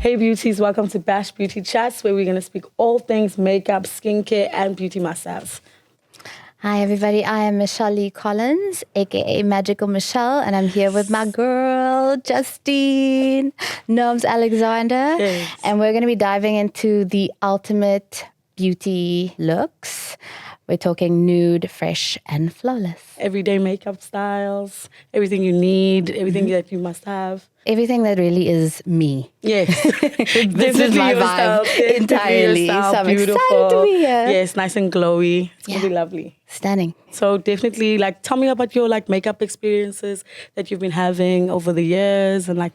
Hey beauties, welcome to Bash Beauty Chats, where we're going to speak all things makeup, skincare, and beauty must-haves. Hi everybody, I am Michelle Lee Collins, aka Magical Michelle, and I'm here with my girl, Justine, Normz Alexander, Yes. and we're going to be diving into the ultimate beauty looks. We're talking nude, fresh, and flawless. Everyday makeup styles, everything you need, everything that you must have. Everything that really is me. Yes. This is my vibe entirely. So I'm excited to be here. Yes, nice and glowy. It's going to be lovely. Stunning. So definitely, tell me about your, makeup experiences that you've been having over the years and,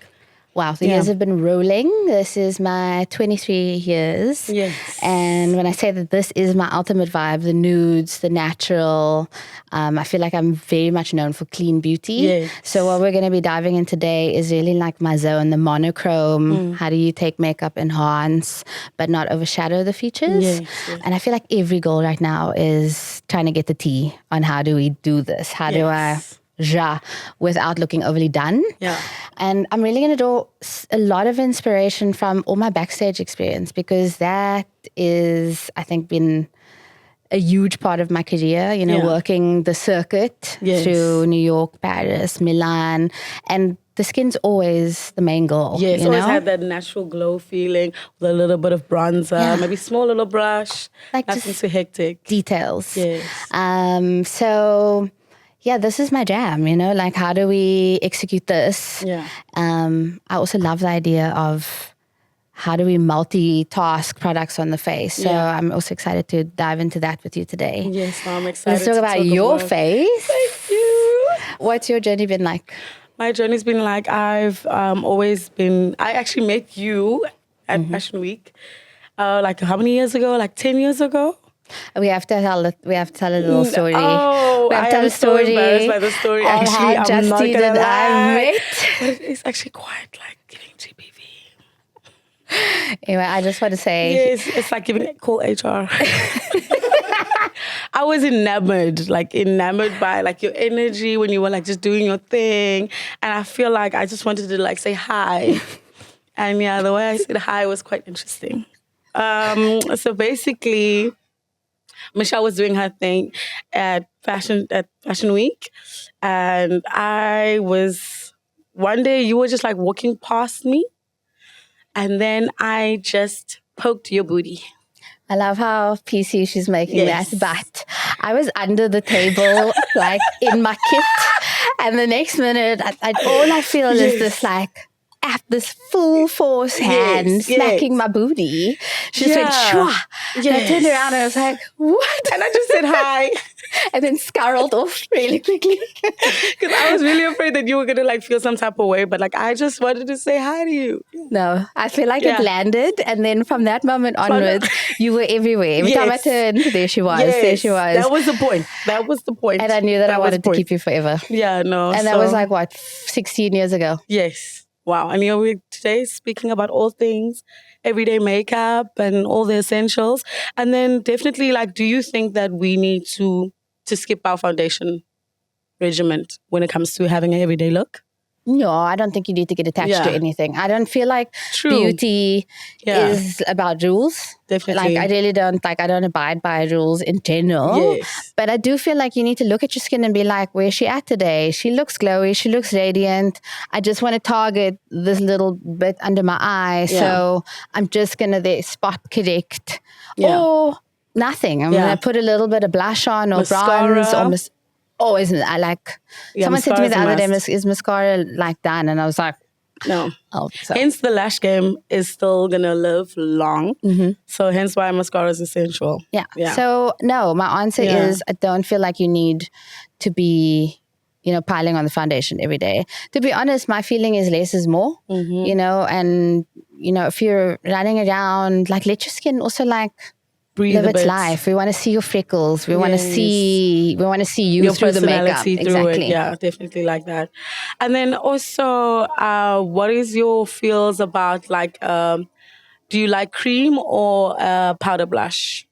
Wow, the years have been rolling. This is my 23 years. Yes. And when I say that this is my ultimate vibe, the nudes, the natural, I feel like I'm very much known for clean beauty. Yes. So what we're going to be diving in today is really my zone, the monochrome. How do you take makeup, enhance, but not overshadow the features? Yes, yes. And I feel like every girl right now is trying to get the tea on how do we do this? How do I... without looking overly done. Yeah. And I'm really going to draw a lot of inspiration from all my backstage experience, because that is, I think, been a huge part of my career, working the circuit through New York, Paris, Milan, and the skin's always the main goal. Yes, always had that natural glow feeling with a little bit of bronzer, maybe small little brush, nothing too hectic. Details. Yes. Yeah, this is my jam, how do we execute this? Yeah. I also love the idea of how do we multitask products on the face. So I'm also excited to dive into that with you today. Yes, I'm excited. Let's talk about your face. Thank you. What's your journey been like? My journey's been I've always been, I actually met you at Fashion Week, how many years ago? 10 years ago? We have to tell a little story. Oh, we have to tell a so story. embarrassed by the story. Actually, how I'm not Justine gonna and I met. But it's actually quite giving GBV. Anyway, I just want to say, yes, it's like giving call HR. I was enamored by your energy when you were just doing your thing, and I feel I just wanted to say hi, and the way I said hi was quite interesting. So basically, Michelle was doing her thing at Fashion Week, and one day you were just walking past me, and then I just poked your booty. I love how PC she's making that, but I was under the table, in my kit, and the next minute, all I feel is this at this full force hand smacking my booty. She just went, shwa. And I turned around and I was like, what? And I just said hi. And then scurried off really quickly. Because I was really afraid that you were going to feel some type of way. But I just wanted to say hi to you. No, I feel it landed. And then from that moment onwards, you were everywhere. Every time I turned, there she was. Yes. There she was. That was the point. And I knew that I wanted to keep you forever. Yeah, no. And that was 16 years ago. Yes. Wow. And we're today speaking about all things everyday makeup and all the essentials. And then definitely, do you think that we need to skip our foundation regimen when it comes to having an everyday look? No, I don't think you need to get attached to anything. I don't feel beauty is about rules. Definitely. I really don't, I don't abide by rules in general. Yes. But I do feel you need to look at your skin and be where's she at today? She looks glowy. She looks radiant. I just want to target this little bit under my eye. Yeah. So I'm just going to spot correct. Yeah. Or nothing. I'm going to put a little bit of blush on or mascara. Bronze or always, someone said to me the other day, is mascara done? And I was like, no. Oh, so. Hence the lash game is still going to live long. Mm-hmm. So hence why mascara is essential. Yeah. So no, my answer is I don't feel you need to be, piling on the foundation every day. To be honest, my feeling is less is more, and, if you're running around, let your skin also breathe live its life. We want to see your freckles. We want to see you your through the makeup. Exactly. Yeah, definitely like that. And then also, what is your feels about do you like cream or powder blush?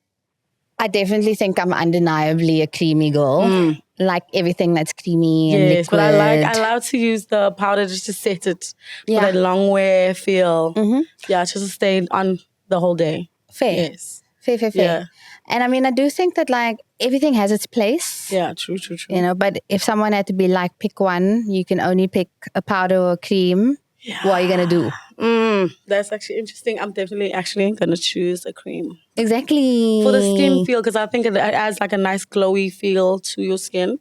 I definitely think I'm undeniably a creamy girl. like everything that's creamy and Yes, liquid. but I love to use the powder just to set it for that long wear feel. Yeah, just to stay on the whole day. Fair. Yes. Fair. Yeah. And I mean, I do think that like everything has its place. Yeah, true. You know, but if someone had to be like, pick one, you can only pick a powder or a cream. Yeah. What are you going to do? That's actually interesting. I'm definitely actually going to choose a cream. Exactly. For the skin feel, because I think it adds like a nice glowy feel to your skin.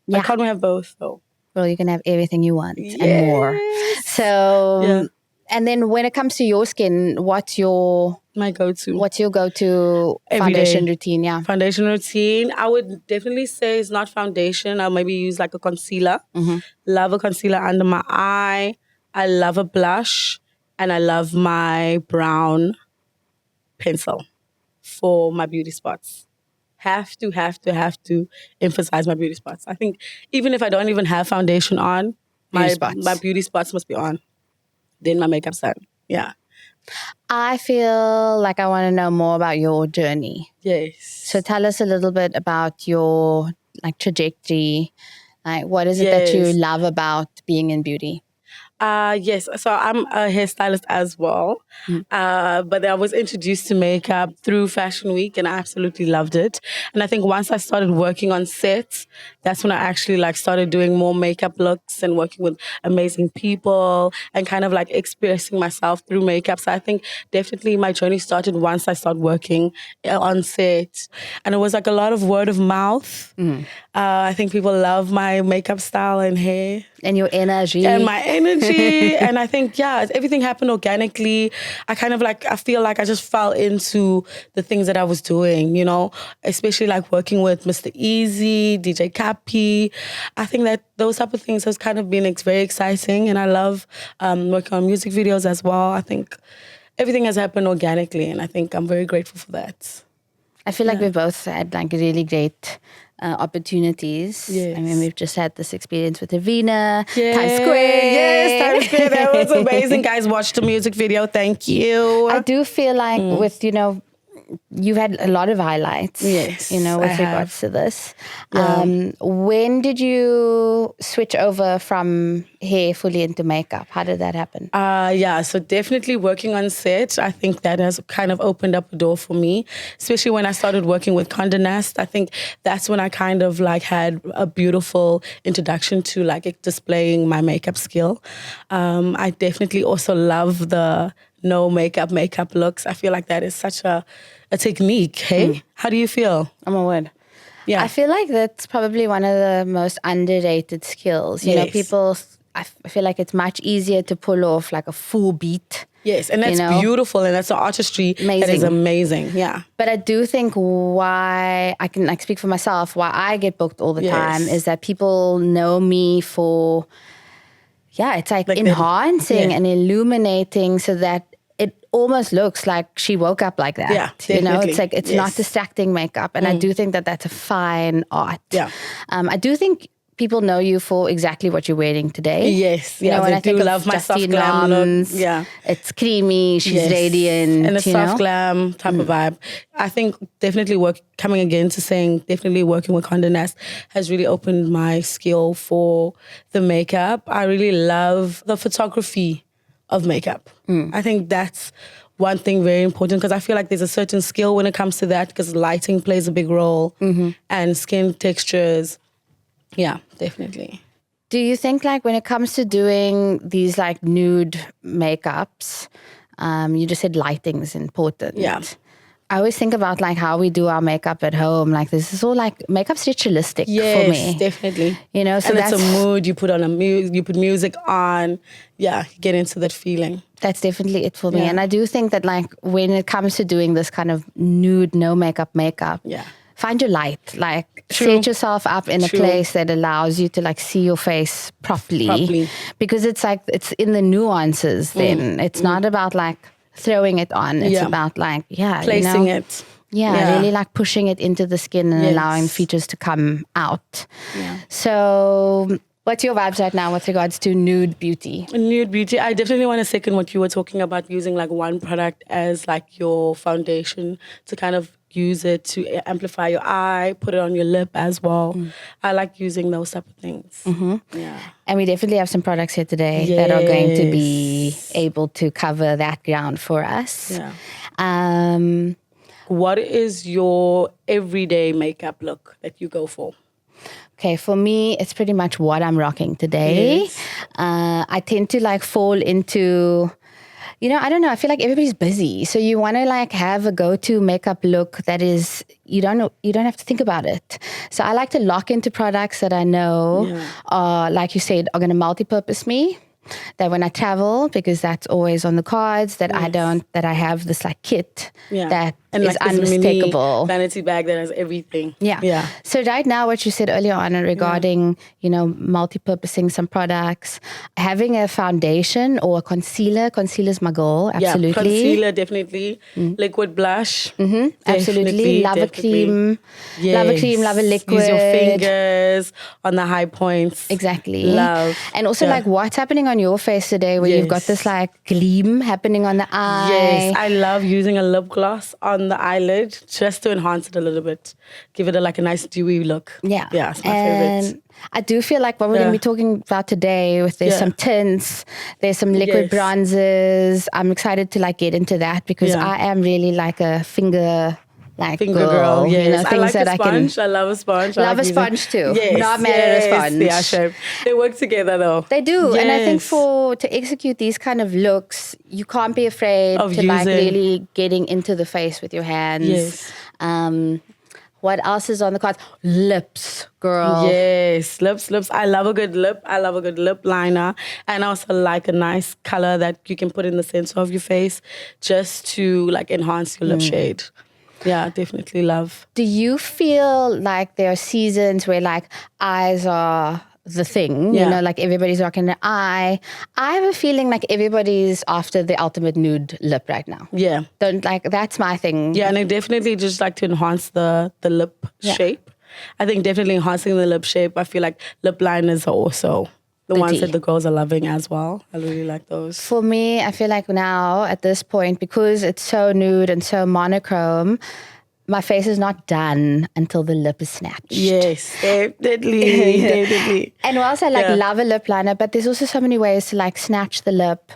Yeah. I can't have both though. Well, you can have everything you want and more. So, and then when it comes to your skin, what's your go-to foundation routine? Yeah. Foundation routine. I would definitely say it's not foundation. I'll maybe use like a concealer. Love a concealer under my eye. I love a blush. And I love my brown pencil for my beauty spots. Have to emphasize my beauty spots. I think even if I don't even have foundation on, my beauty spots must be on. Then my makeup's done. Yeah. I feel like I want to know more about your journey. Yes. So tell us a little bit about your like trajectory. Like, what is it that you love about being in beauty? Yes, so I'm a hairstylist as well, but I was introduced to makeup through Fashion Week and I absolutely loved it. And I think once I started working on sets, that's when I actually like started doing more makeup looks and working with amazing people and kind of like expressing myself through makeup. So I think definitely my journey started once I started working on set. And it was like a lot of word of mouth. I think people love my makeup style and hair. And your energy. And my energy. And I think, everything happened organically. I feel like I just fell into the things that I was doing, you know, especially like working with Mr. Easy, DJ Cappy. I think that those type of things has kind of been very exciting. And I love working on music videos as well. I think everything has happened organically. And I think I'm very grateful for that. I feel like we both had like really great opportunities. Yes. I mean, we've just had this experience with Arena, Times Square. Yes, Times Square. That was amazing. Guys, watch the music video. Thank you. I do feel like with, you know, you've had a lot of highlights, yes, you know, with regards to this. When did you switch over from hair fully into makeup? How did that happen? So definitely working on set. I think that has kind of opened up a door for me, especially when I started working with Condé Nast. I think that's when I kind of like had a beautiful introduction to like displaying my makeup skill. I definitely also love the no makeup looks. I feel like that is such a technique. Hey, how do you feel? I'm a word. Yeah, I feel like that's probably one of the most underrated skills. You know, people. I feel like it's much easier to pull off like a full beat. Yes, and that's beautiful, and that's an artistry that is amazing. Yeah, but I do think why I can like speak for myself. Why I get booked all the time is that people know me for. Yeah, it's like enhancing and illuminating so that it almost looks like she woke up like that. Yeah, you know, it's like it's not distracting makeup. And I do think that that's a fine art. Yeah. I do think people know you for exactly what you're wearing today. Yes. You know, when I think love my soft Justine glam look. Yeah. It's creamy, she's radiant. And a soft glam type of vibe. I think definitely coming again to saying definitely working with Condé Nast has really opened my skill for the makeup. I really love the photography of makeup. I think that's one thing very important because I feel like there's a certain skill when it comes to that because lighting plays a big role and skin textures. Yeah, definitely. Do you think like when it comes to doing these like nude makeups, you just said lighting is important. Yeah. I always think about like how we do our makeup at home. Like this is all like makeup's ritualistic for me. Yes, definitely. You know, so and that's a mood. You put on you put music on. Yeah, get into that feeling. That's definitely it for me. And I do think that like when it comes to doing this kind of nude, no makeup, find your light. Like set yourself up in a place that allows you to like see your face properly. Because it's like it's in the nuances. Then it's not about like throwing it on. It's about like placing it. Yeah, really like pushing it into the skin and allowing features to come out. Yeah. So what's your vibes right now with regards to nude beauty? Nude beauty. I definitely want to second what you were talking about, using like one product as like your foundation to kind of use it to amplify your eye, put it on your lip as well. I like using those type of things. Yeah. And we definitely have some products here today that are going to be able to cover that ground for us. Yeah. What is your everyday makeup look that you go for? Okay, for me, it's pretty much what I'm rocking today. Yes. I tend to like fall into, I don't know. I feel like everybody's busy, so you want to like have a go-to makeup look that is you don't have to think about it. So I like to lock into products that I know are, like you said, are going to multi-purpose me. That when I travel, because that's always on the cards, that I have this like kit that and is like this unmistakable. mini vanity bag that has everything. Yeah. So right now, what you said earlier on regarding, multi-purposing some products, having a foundation or a concealer. Concealer's my goal, absolutely. Yeah, concealer, definitely. Liquid blush. Absolutely. Love a cream. Yes. Love a cream, love a liquid. Use your fingers on the high points. Exactly. Love. And also like what's happening on your face today where you've got this like gleam happening on the eye. Yes, I love using a lip gloss on the eyelid just to enhance it a little bit. Give it a nice dewy look. Yeah. Yeah, it's my favorite. I do feel like what we're going to be talking about today, there's some tints, there's some liquid bronzers. I'm excited to like get into that because I am really like a finger girl. Yes, things I like that a sponge. I love a sponge. Love a sponge too. Yes, not mad at a sponge. Yeah, sure. They work together though. They do, and I think to execute these kind of looks, you can't be afraid to like really getting into the face with your hands. Yes. What else is on the cards? Lips, girl. Yes, lips. I love a good lip. I love a good lip liner. And I also like a nice color that you can put in the center of your face just to like enhance your lip shade. Yeah, definitely love. Do you feel like there are seasons where like eyes are the thing, like everybody's rocking an eye? I have a feeling like everybody's after the ultimate nude lip right now. Yeah. That's my thing. Yeah, and I definitely just like to enhance the lip shape. I think definitely enhancing the lip shape. I feel like lip liners are also the ones that the girls are loving as well. I really like those. For me, I feel like now at this point, because it's so nude and so monochrome, my face is not done until the lip is snatched. Yes, definitely. Definitely. And whilst I love a lip liner, but there's also so many ways to like snatch the lip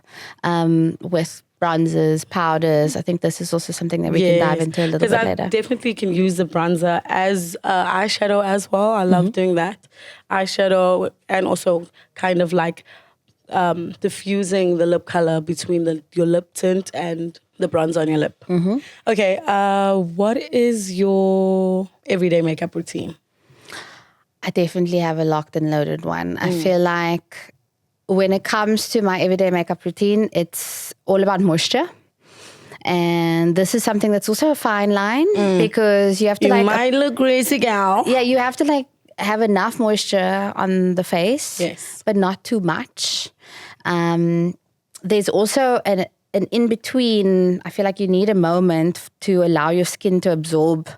with bronzers, powders. I think this is also something that we can dive into a little bit later. Because I definitely can use the bronzer as eyeshadow as well. I love doing that. Eyeshadow and also kind of like diffusing the lip color between your lip tint and the bronzer on your lip. Okay, what is your everyday makeup routine? I definitely have a locked and loaded one. I feel like when it comes to my everyday makeup routine, it's all about moisture. And this is something that's also a fine line because you have to You might look crazy, gal. Yeah, you have to like have enough moisture on the face. Yes. But not too much. There's also an in-between. I feel like you need a moment to allow your skin to absorb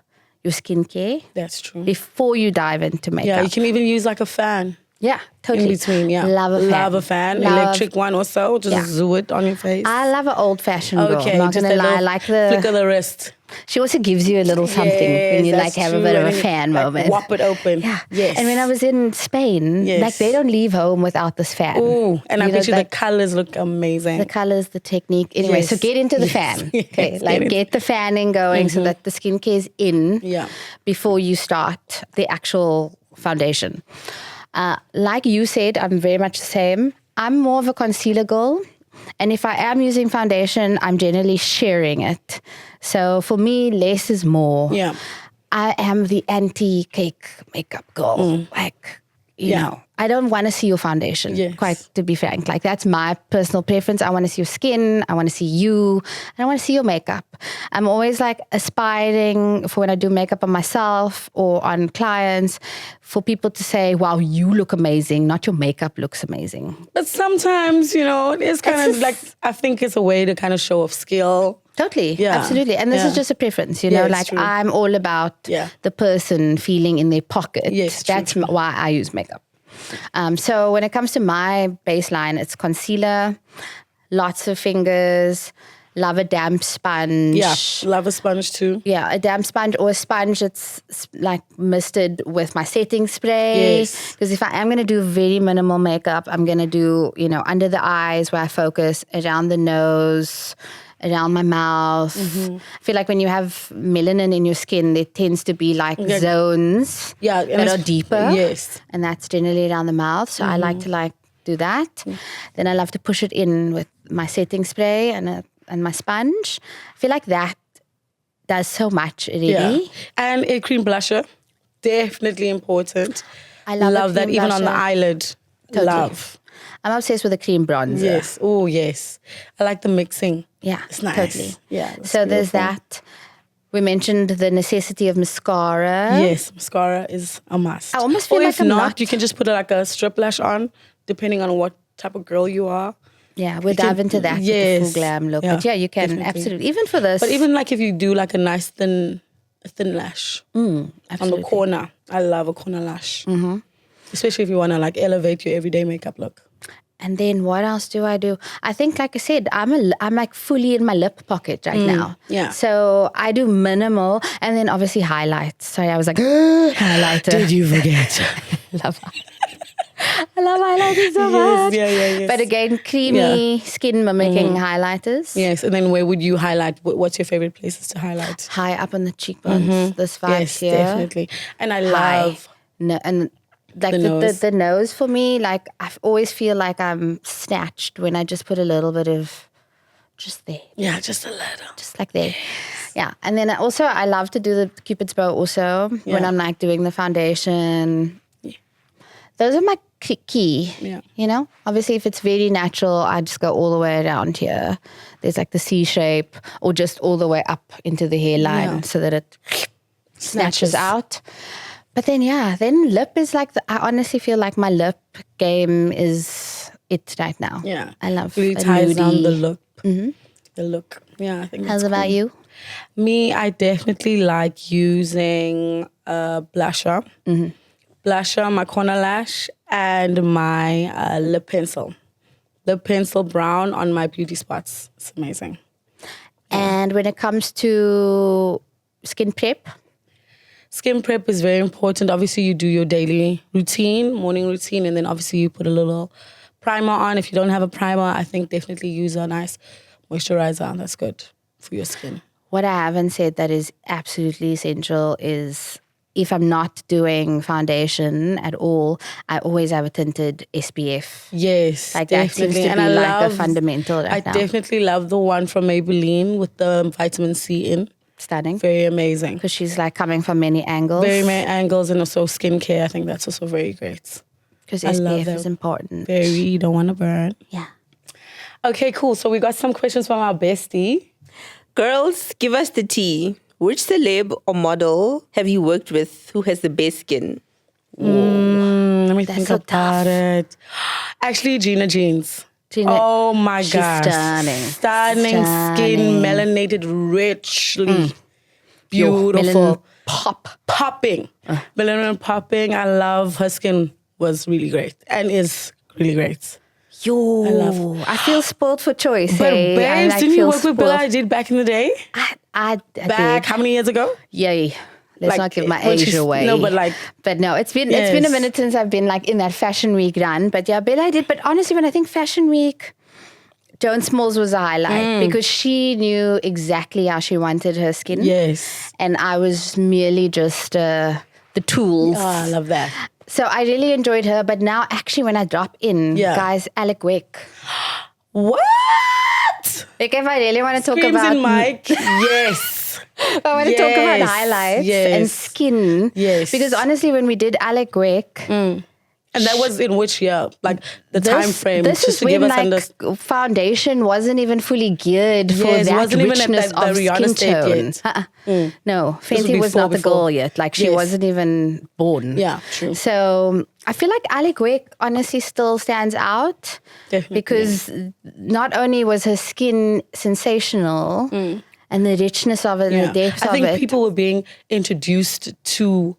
your skincare. That's true. Before you dive into makeup. Yeah, you can even use like a fan. Yeah, totally. In between, yeah. Love a fan. Electric one or so. Just zoo it on your face. I love an old-fashioned girl. Okay, I'm not just going to lie. I like the flick of the wrist. She also gives you a little something when you like have a bit of a fan moment. Whop it open. Yeah. Yes. And when I was in Spain, like they don't leave home without this fan. Ooh, and I bet you the colors look amazing. The colors, the technique. Anyway, so get into the fan. Okay, get the fanning going so that the skincare is in before you start the actual foundation. Like you said, I'm very much the same. I'm more of a concealer girl. And if I am using foundation, I'm generally sharing it. So for me, less is more. Yeah. I am the anti-cake makeup girl. Like, you know, I don't want to see your foundation, quite to be frank. Like, that's my personal preference. I want to see your skin. I want to see you. I don't want to see your makeup. I'm always like aspiring for when I do makeup on myself or on clients for people to say, wow, you look amazing, not your makeup looks amazing. But sometimes, it's kind of like, I think it's a way to kind of show off skill. Totally. Yeah. Absolutely. And this is just a preference, like true. I'm all about the person feeling in their pocket. Yes, that's why I use makeup. So when it comes to my baseline, it's concealer, lots of fingers, Love a damp sponge. Yeah, love a sponge too. Yeah, a damp sponge or a sponge that's like misted with my setting spray. Yes. Because if I am going to do very minimal makeup, I'm going to do, under the eyes where I focus, around the nose, around my mouth. I feel like when you have melanin in your skin, there tends to be like zones that are deeper. Yes. And that's generally around the mouth. So I like to do that. Then I love to push it in with my setting spray and my sponge. I feel like that does so much already. Yeah. And a cream blusher, definitely important. I love that even on the blusher. eyelid. Totally. Love. I'm obsessed with a cream bronzer. Yes. Oh, yes. I like the mixing. Yeah, it's nice. Totally. Yeah. So there's that. We mentioned the necessity of mascara. Yes, mascara is a must. I almost feel or like if I'm not, not. You can just put like a strip lash on, depending on what type of girl you are. Yeah, we'll dive into that with the full glam look. But yeah, you can definitely. absolutely. Even for this. But even like if you do like a nice thin lash on the corner. I love a corner lash. Mm-hmm. Especially if you want to like elevate your everyday makeup look. And then what else do? I think, like I said, I'm like fully in my lip pocket right now. Yeah. So I do minimal, and then obviously highlights. Sorry, I was like highlighter. Did you forget? I love highlighters so much. Yes. But again, creamy skin mimicking highlighters. Yes, and then where would you highlight? What's your favorite places to highlight? High up on the cheekbones. This vibe Yes, here. definitely. And I love and like the nose for me, like I always feel like I'm snatched when I just put a little bit of just there. Yeah, just a little. Just like there. Yeah. And then I love to do the Cupid's bow also when I'm like doing the foundation. Yeah. Those are my key. Yeah. Obviously if it's very natural, I just go all the way around here. There's like the C shape or just all the way up into the hairline so that it snatches out. But then, then lip is like, I honestly feel like my lip game is it right now. Yeah. I love really ties down the look. Mm-hmm. The look. Yeah, I think How's about you? Me, I definitely like using blusher. Mm-hmm. Blusher, my corner lash, and my lip pencil. Lip pencil brown on my beauty spots. It's amazing. And when it comes to skin prep? Skin prep is very important. Obviously, you do your daily routine, morning routine, and then obviously you put a little primer on. If you don't have a primer, I think definitely use a nice moisturizer. That's good for your skin. What I haven't said that is absolutely essential is if I'm not doing foundation at all, I always have a tinted SPF. Yes, like definitely. That seems to be like the fundamental right now. I definitely love the one from Maybelline with the vitamin C in. Stunning. Very amazing. Because she's like coming from many angles. Very many angles, and also skincare. I think that's also very great. Because SPF is important. Very, you don't want to burn. Yeah. Okay, cool. So we got some questions from our bestie. Girls, give us the tea. Which celeb or model have you worked with who has the best skin? Let me think about it. Actually, Gina Jeans. Oh my gosh. Stunning skin, melanated richly. Beautiful. Popping. Melanin popping. I love her skin was really great and is really great. I feel spoiled for choice. But babes, didn't you work with Bella Hadid back in the day? I back did. How many years ago? Yay. Let's not give my age away. No, but no, it's been a minute since I've been like in that Fashion Week run. But yeah, Bella did. But honestly, when I think Fashion Week, Joan Smalls was a highlight because she knew exactly how she wanted her skin. Yes. And I was merely just the tools. Oh, I love that. So I really enjoyed her. But now actually when I drop in, guys, Alec Wick. What? Like if I really want to talk Screams about... in mic. Yes. I want to talk about highlights and skin. Yes. Because honestly, when we did Alec Wick... And that was in which year? Like the time frame? This just is to when give us foundation wasn't even fully geared for that wasn't richness even at of Rihanna skin state tone. yet. No, Fenty was not the girl yet. Like she wasn't even born. Yeah, true. So I feel like Alec Wick honestly still stands out. Definitely. Because not only was her skin sensational and the richness of it and the depth of it. I think people were being introduced to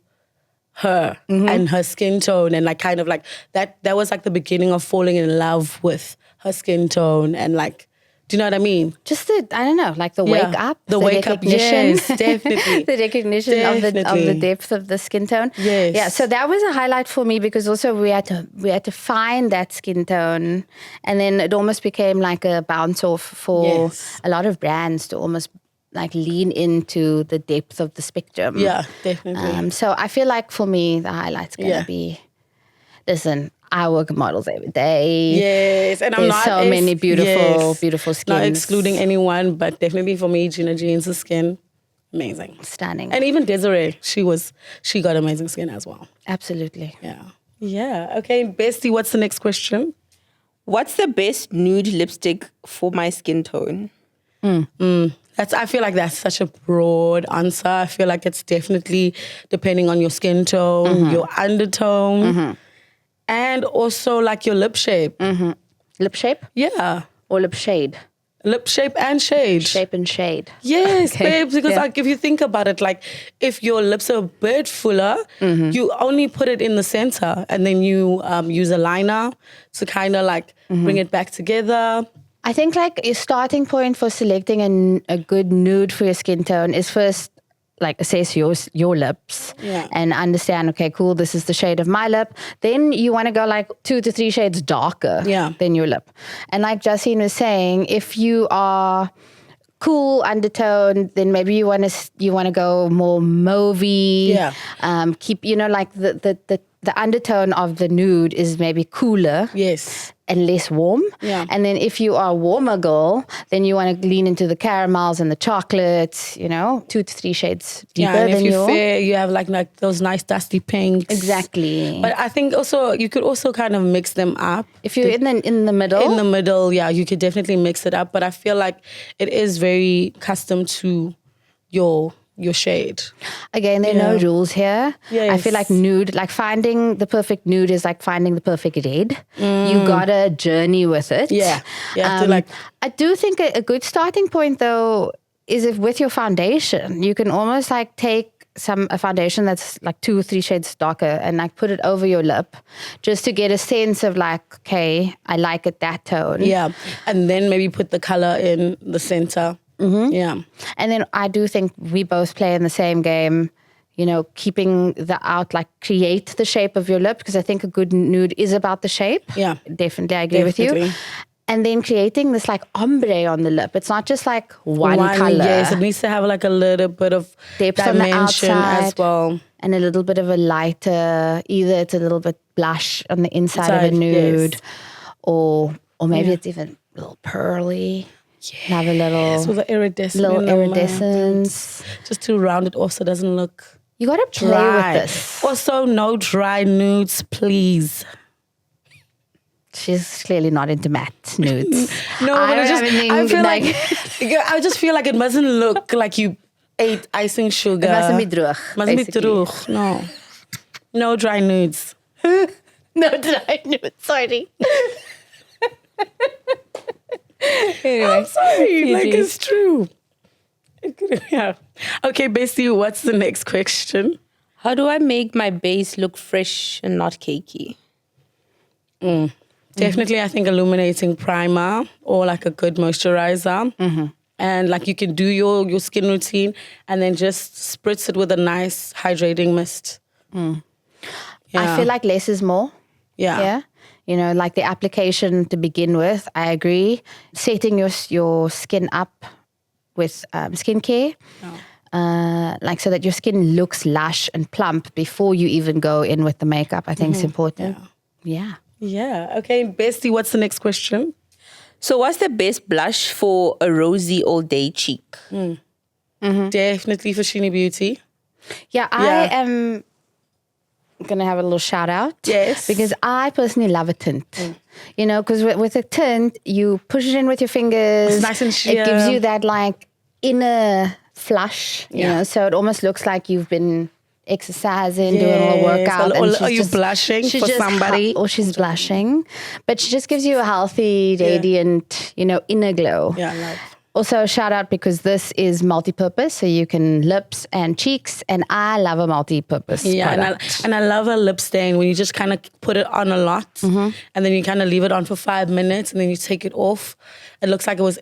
her and her skin tone, and like kind of like that was like the beginning of falling in love with her skin tone and like Do you know what I mean? Just the, I don't know, like the wake up, the wake up, recognition. yes, definitely. The recognition of the depth of the skin tone. Yes. Yeah, so that was a highlight for me because also we had to find that skin tone, and then it almost became like a bounce off for a lot of brands to almost like lean into the depth of the spectrum. Yeah, definitely. So I feel like for me the highlight's gonna be, listen, I work with models every day. Yes, and I'm There's not so many beautiful skins. Not excluding anyone, but definitely for me, Gina Jeans' skin, amazing, Stunning. and even Desiree, she got amazing skin as well. Absolutely. Yeah. Okay, bestie, what's the next question? What's the best nude lipstick for my skin tone? I feel like that's such a broad answer. I feel like it's definitely depending on your skin tone, your undertone. And also like your lip shape. Lip shape? Yeah. Or lip shade? Lip shape and shade. Shape and shade. Yes, babes, because like if you think about it, like if your lips are a bit fuller, you only put it in the center and then you use a liner to kind of like bring it back together. I think like your starting point for selecting a good nude for your skin tone is first like assess your lips and understand, okay, cool, this is the shade of my lip. Then you want to go like 2 to 3 shades darker than your lip. And like Justine was saying, if you are cool undertone, then maybe you want to go more mauvey. Keep, like the undertone of the nude is maybe cooler. Yes. And less warm. And then if you are a warmer girl, then you want to lean into the caramels and the chocolates, 2 to 3 shades deeper and than if you're fair, you have like those nice dusty pinks. Exactly. But I think also you could also kind of mix them up. If you're in the middle. In the middle, you could definitely mix it up. But I feel like it is very custom to your shade. Again, there are no rules here. Yes. I feel like nude, like finding the perfect nude is like finding the perfect red. You gotta journey with it. Yeah. You have to I do think a good starting point though is if with your foundation, you can almost like take a foundation that's like 2 or 3 shades darker and like put it over your lip just to get a sense of like, okay, I like it that tone. Yeah. And then maybe put the color in the center. Yeah. And then I do think we both play in the same game, keeping create the shape of your lip, because I think a good nude is about the shape. Yeah. Definitely, I agree with you. And then creating this like ombre on the lip. It's not just like one color. Yes, it needs to have like a little bit of depth dimension on the outside, as well. And a little bit of a lighter, either it's a little bit blush on the inside of a nude, or maybe it's even a little pearly. Have a little with iridescence. Just to round it off so it doesn't look You gotta play dry. with this. Also, no dry nudes, please. She's clearly not into matte nudes. No, but I just feel like it mustn't look like you ate icing sugar. It mustn't be droog. Mustn't be droog. No. No dry nudes. No dry nudes, sorry. Anyway, I'm sorry, like it's true. Yeah. Okay, Bessie, what's the next question? How do I make my base look fresh and not cakey? Definitely, I think illuminating primer or like a good moisturizer. And like you can do your skin routine and then just spritz it with a nice hydrating mist. I feel like less is more. Yeah. Like the application to begin with, I agree. Setting your skin up with skincare, like so that your skin looks lush and plump before you even go in with the makeup, I think is important. Yeah. Okay, Bestie, what's the next question? So what's the best blush for a rosy all day cheek? Definitely for Sheeny Beauty. Yeah, I am going to have a little shout out. Yes. Because I personally love a tint. Because with a tint, you push it in with your fingers. It's nice and sheer. It gives you that like inner flush, so it almost looks like you've been exercising, doing a little workout. Are you blushing for somebody? Or she's blushing. But she just gives you a healthy, radiant, inner glow. Yeah, I love. Also, shout out because this is multi-purpose, so you can lips and cheeks, and I love a multi-purpose product. And I love a lip stain when you just kind of put it on a lot, and then you kind of leave it on for 5 minutes, and then you take it off. It looks like it was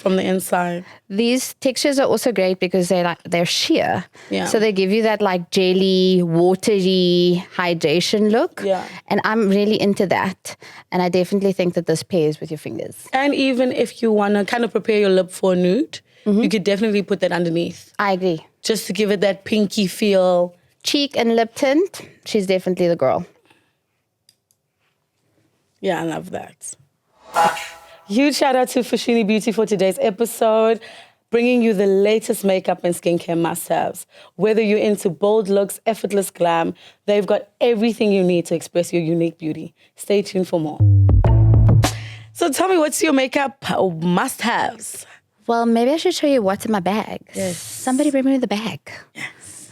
from the inside. These textures are also great because they're sheer. Yeah. So they give you that like jelly, watery hydration look. Yeah. And I'm really into that. And I definitely think that this pairs with your fingers. And even if you want to kind of prepare your lip for a nude, you could definitely put that underneath. I agree. Just to give it that pinky feel. Cheek and lip tint, she's definitely the girl. Yeah, I love that. Huge shout out to Foschini Beauty for today's episode, bringing you the latest makeup and skincare must-haves. Whether you're into bold looks, effortless glam, they've got everything you need to express your unique beauty. Stay tuned for more. So tell me, what's your makeup must-haves? Well, maybe I should show you what's in my bag. Yes. Somebody bring me the bag. Yes.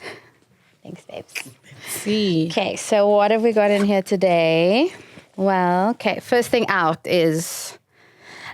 Thanks, babes. See. Okay, so what have we got in here today? Well, okay, first thing out is,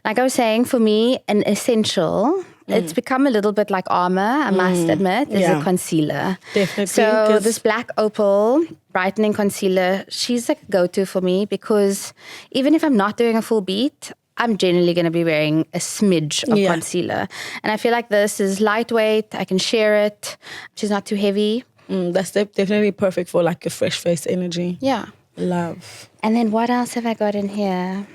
like I was saying, for me, an essential, it's become a little bit like armor, I must admit, is a concealer. Definitely. So this Black Opal brightening concealer, she's like a go-to for me because even if I'm not doing a full beat, I'm generally going to be wearing a smidge of concealer. And I feel like this is lightweight, I can share it, she's not too heavy. That's definitely perfect for like a fresh face energy. Yeah. Love. And then what else have I got in here?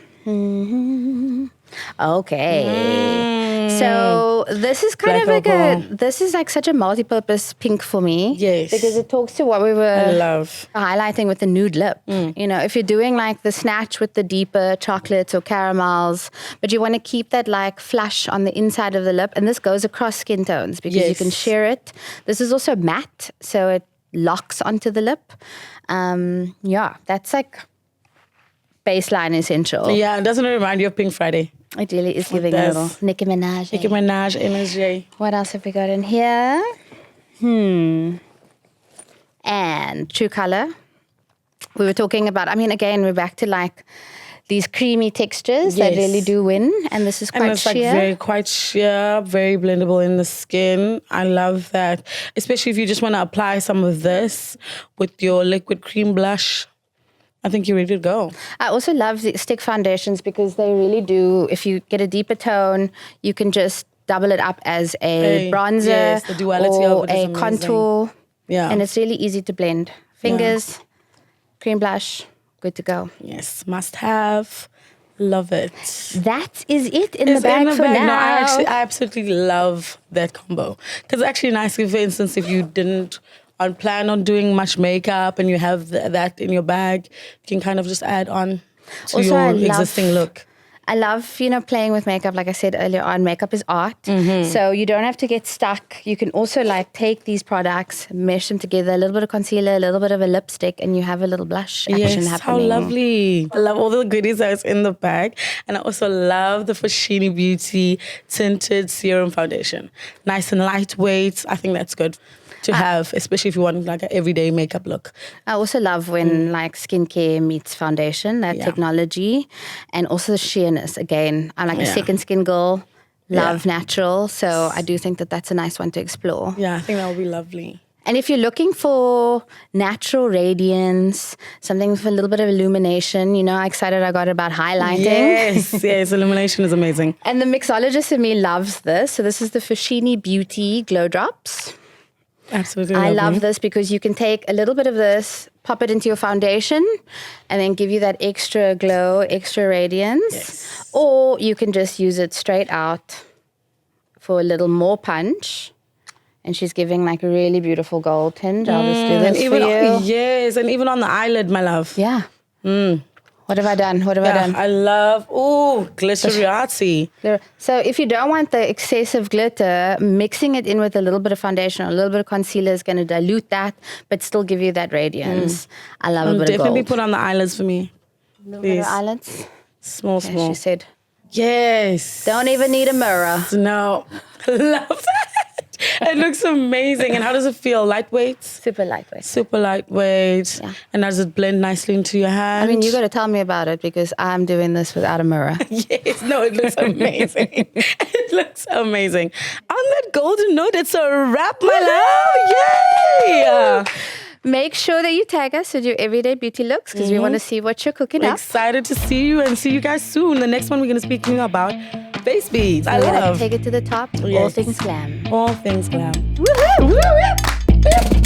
Okay. So this is kind Black of like opal. this is like such a multi-purpose pink for me. Yes. Because it talks to what we I were love. highlighting with the nude lip. You know, if you're doing like the snatch with the deeper chocolates or caramels, but you want to keep that like flush on the inside of the lip. And this goes across skin tones because you can share it. This is also matte, so it locks onto the lip. Yeah, that's like baseline essential. Yeah, doesn't it remind you of Pink Friday? It really is giving a does. little Nicki Minaj. Nicki Minaj energy. What else have we got in here? And True Color. We were talking about, I mean, again, we're back to like these creamy textures that really do win. And this is quite and it's sheer. like quite sheer, very blendable in the skin. I love that. Especially if you just want to apply some of this with your liquid cream blush. I think you're ready to go. I also love the stick foundations because they really do, if you get a deeper tone, you can just double it up as a bronzer yes, the duality or of it is a amazing. contour. Yeah. And it's really easy to blend. Fingers, cream blush, good to go. Yes, must have. Love it. That is it in the It's bag in the for bag. now. No, I absolutely love that combo. Because it's actually nice, if, for instance, if you didn't plan on doing much makeup and you have that in your bag, you can kind of just add on to Also, your I love- existing look. I love, playing with makeup. Like I said earlier on, makeup is art. So you don't have to get stuck. You can also like take these products, mesh them together, a little bit of concealer, a little bit of a lipstick, and you have a little blush action Yes, happening. how lovely. I love all the goodies that's in the bag. And I also love the Foschini Beauty Tinted Serum Foundation. Nice and lightweight. I think that's good to have, especially if you want like an everyday makeup look. I also love when like skincare meets foundation, that Yeah. technology, and also the sheerness. Again, I'm like a second skin girl, love natural. So I do think that that's a nice one to explore. Yeah, I think that would be lovely. And if you're looking for natural radiance, something with a little bit of illumination, how excited I got about highlighting. Yes, illumination is amazing. And the mixologist in me loves this. So this is the Foschini Beauty Glow Drops. Absolutely I lovely. love this because you can take a little bit of this, pop it into your foundation, and then give you that extra glow, extra radiance. Yes. Or you can just use it straight out for a little more punch. And she's giving like a really beautiful gold tinge. I'll just do this even for you. Yes, and even on the eyelid, my love. Yeah. What have I done? What have I done? I love, glittery artsy. So if you don't want the excessive glitter, mixing it in with a little bit of foundation or a little bit of concealer is going to dilute that, but still give you that radiance. I love a bit of Definitely gold. put on the eyelids for me. Little bit Please. of eyelids. Small, Yeah, small. she said, Yes. don't even need a mirror. No. Love that. It looks amazing. And how does it feel? Lightweight? Super lightweight. Super lightweight. Yeah. And does it blend nicely into your hand? I mean, you got to tell me about it because I'm doing this without a mirror. Yes, no, it looks amazing. It looks amazing. On that golden note, it's a wrap, my love. Yay! Make sure that you tag us with your everyday beauty looks because we want to see what you're cooking up. Excited to see you and see you guys soon. The next one we're going to be speaking about face beads. We're going to take it to the top. All things glam. All things glam. Woo-hoo! Woo-hoo!